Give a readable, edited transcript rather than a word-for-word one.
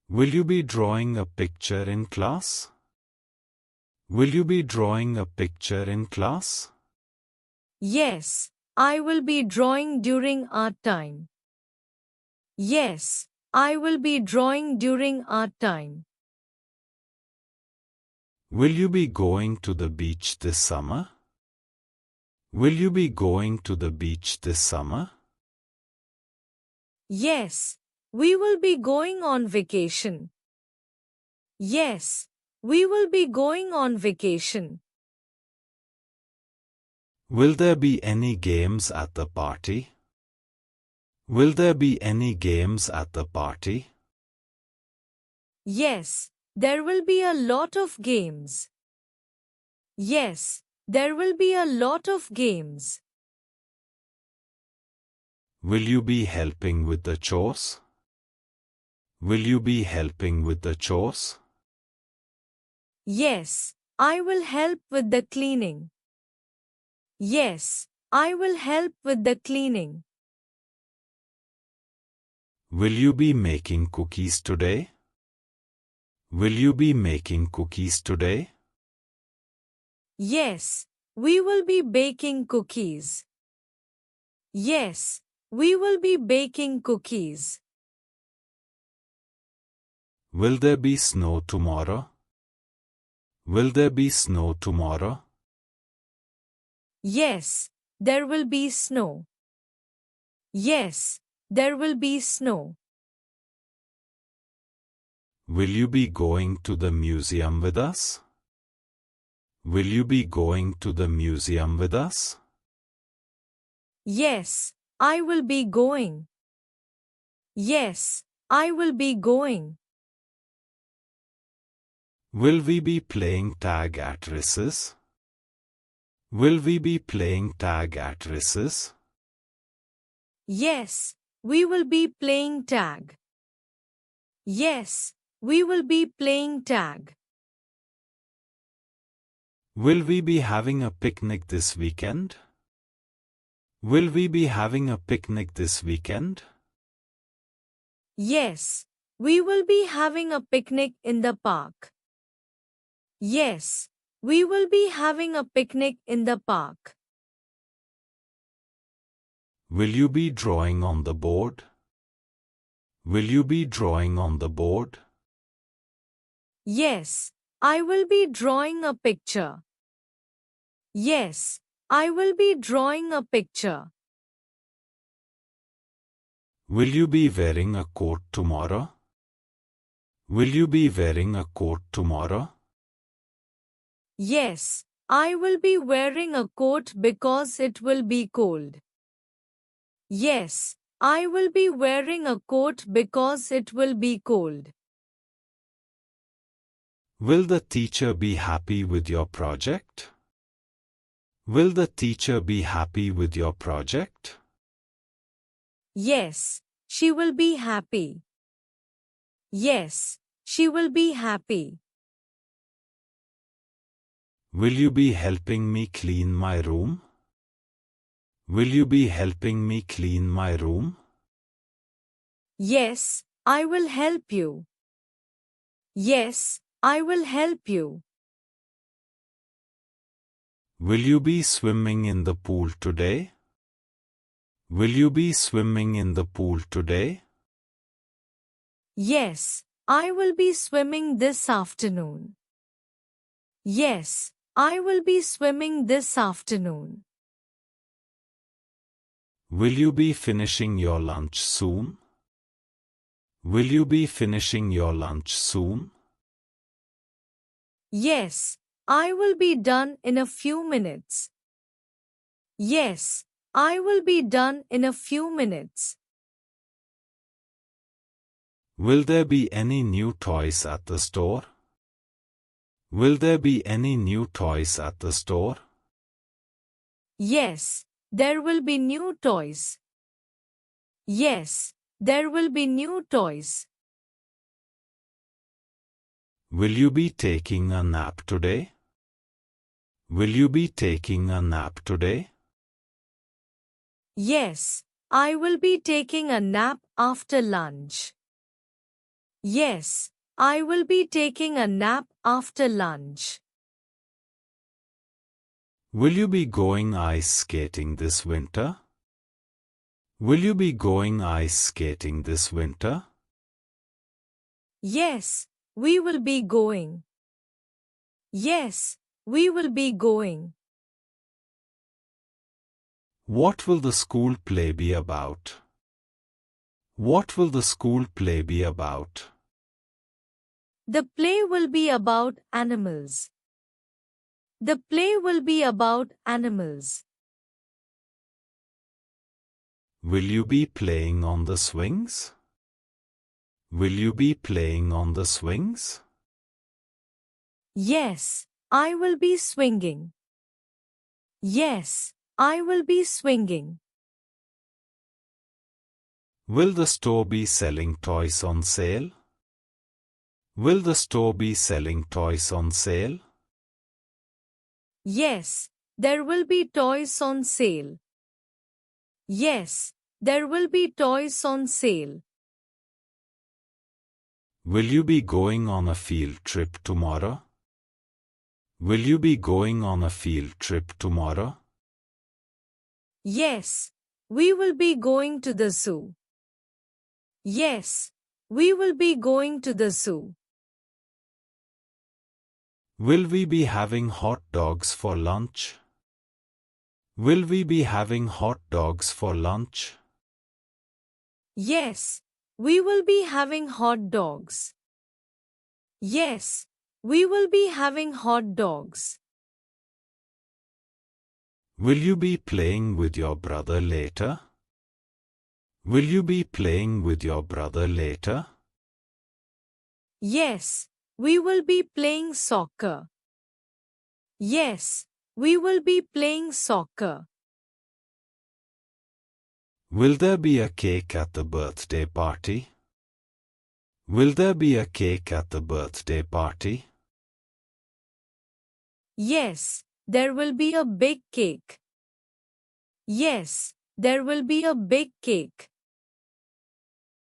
Will you be drawing a picture in class? Will you be drawing a picture in class? Yes, I will be drawing during art time. Yes, I will be drawing during art time. Will you be going to the beach this summer? Will you be going to the beach this summer? Yes, we will be going on vacation. Yes, we will be going on vacation. Will there be any games at the party? Will there be any games at the party? Yes, there will be a lot of games. Yes, there will be a lot of games. Will you be helping with the chores? Will you be helping with the chores? Yes, I will help with the cleaning. Yes, I will help with the cleaning. Will you be making cookies today? Will you be making cookies today? Yes, we will be baking cookies. Yes, we will be baking cookies. Will there be snow tomorrow? Will there be snow tomorrow? Yes, there will be snow. Yes, there will be snow. Will you be going to the museum with us? Will you be going to the museum with us? Yes, I will be going. Yes, I will be going. Will we be playing tag at recess? Will we be playing tag at recess? Yes, we will be playing tag. Yes, we will be playing tag. Will we be having a picnic this weekend? Will we be having a picnic this weekend? Yes, we will be having a picnic in the park. Yes, we will be having a picnic in the park. Will you be drawing on the board? Will you be drawing on the board? Yes, I will be drawing a picture. Yes, I will be drawing a picture. Will you be wearing a coat tomorrow? Will you be wearing a coat tomorrow? Yes, I will be wearing a coat because it will be cold. Yes, I will be wearing a coat because it will be cold. Will the teacher be happy with your project? Will the teacher be happy with your project? Yes, she will be happy. Yes, she will be happy. Will you be helping me clean my room? Will you be helping me clean my room? Yes, I will help you. Yes, I will help you. Will you be swimming in the pool today? Will you be swimming in the pool today? Yes, I will be swimming this afternoon. Yes, I will be swimming this afternoon. Will you be finishing your lunch soon? Will you be finishing your lunch soon? Yes, I will be done in a few minutes. Yes, I will be done in a few minutes. Will there be any new toys at the store? Will there be any new toys at the store? Yes, there will be new toys. Yes, there will be new toys. Will you be taking a nap today? Will you be taking a nap today? Yes, I will be taking a nap after lunch. Yes, I will be taking a nap after lunch. Will you be going ice skating this winter? Will you be going ice skating this winter? Yes, we will be going. Yes, we will be going. What will the school play be about? What will the school play be about? The play will be about animals. The play will be about animals. Will you be playing on the swings? Will you be playing on the swings? Yes, I will be swinging. Yes, I will be swinging. Will the store be selling toys on sale? Will the store be selling toys on sale? Yes, there will be toys on sale. Yes, there will be toys on sale. Will you be going on a field trip tomorrow? Will you be going on a field trip tomorrow? Yes, we will be going to the zoo. Yes, we will be going to the zoo. Will we be having hot dogs for lunch? Will we be having hot dogs for lunch? Yes, we will be having hot dogs. Yes, we will be having hot dogs. Will you be playing with your brother later? Will you be playing with your brother later? Yes, we will be playing soccer. Yes, we will be playing soccer. Will there be a cake at the birthday party? Will there be a cake at the birthday party? Yes, there will be a big cake. Yes, there will be a big cake.